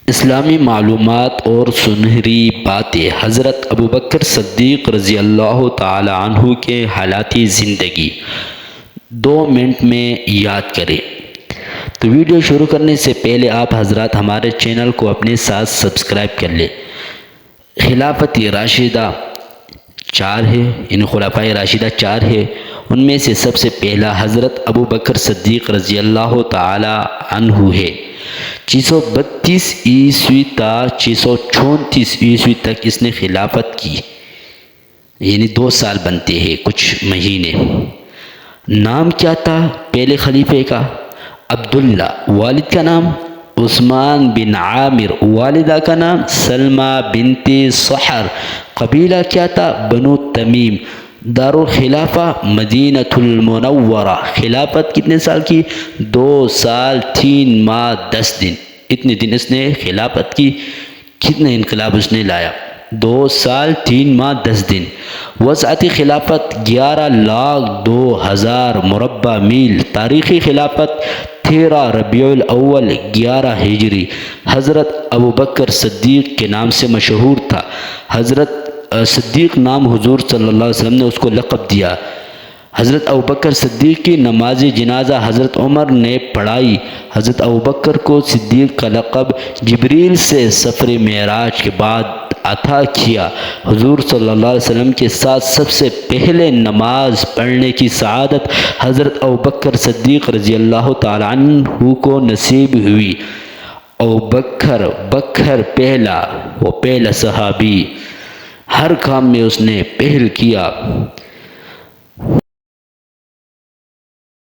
اسلامی معلومات اور سنہری باتیں حضرت ابوبکر صدیق رضی اللہ تعالی عنہ کے حالاتی زندگی 2 منٹ میں یاد کریں۔ تو ویڈیو شروع کرنے سے پہلے آپ حضرات ہمارے چینل کو اپنے ساتھ سبسکرائب کر لیں۔ خلافت راشدہ 4 ہے، ان خلفائے راشدہ 4 ہے، ان میں سے سب سے پہلا حضرت ابوبکر صدیق رضی اللہ تعالی عنہ ہے۔ 632 عیسوی تا 634 عیسوی تک اس نے خلافت کی، یعنی 2 سال بنتے ہیں کچھ مہینے۔ نام کیا تھا پہلے خلیفے کا؟ عبداللہ، والد کا نام عثمان بن عامر، والدہ کا نام سلمہ بنت سحر، قبیلہ کیا تھا؟ بنو تمیم، دارالخلافہ مدینۃ المنورہ، خلافت کتنے سال کی؟ 2 سال 3 ماہ 10 دن، اتنے دن اس نے خلافت کی۔ کتنے انقلاب اس نے لایا؟ 2 سال 3 ماہ 10 دن۔ وسعت خلافت 11,02,000 مربع میل، تاریخی خلافت 13 ربیع الاول 11 ہجری، حضرت ابوبکر صدیق کے نام سے مشہور تھا۔ حضرت صدیق نام حضور صلی اللہ علیہ وسلم نے اس کو لقب دیا۔ حضرت ابوبکر صدیق کی نماز جنازہ حضرت عمر نے پڑھائی۔ حضرت ابوبکر کو صدیق کا لقب جبریل سے سفر معراج کے بعد عطا کیا۔ حضور صلی اللہ علیہ وسلم کے ساتھ سب سے پہلے نماز پڑھنے کی سعادت حضرت ابوبکر صدیق رضی اللہ تعالی عنہ کو نصیب ہوئی۔ بکر پہلا، وہ پہلا صحابی، ہر کام میں اس نے پہل کیا۔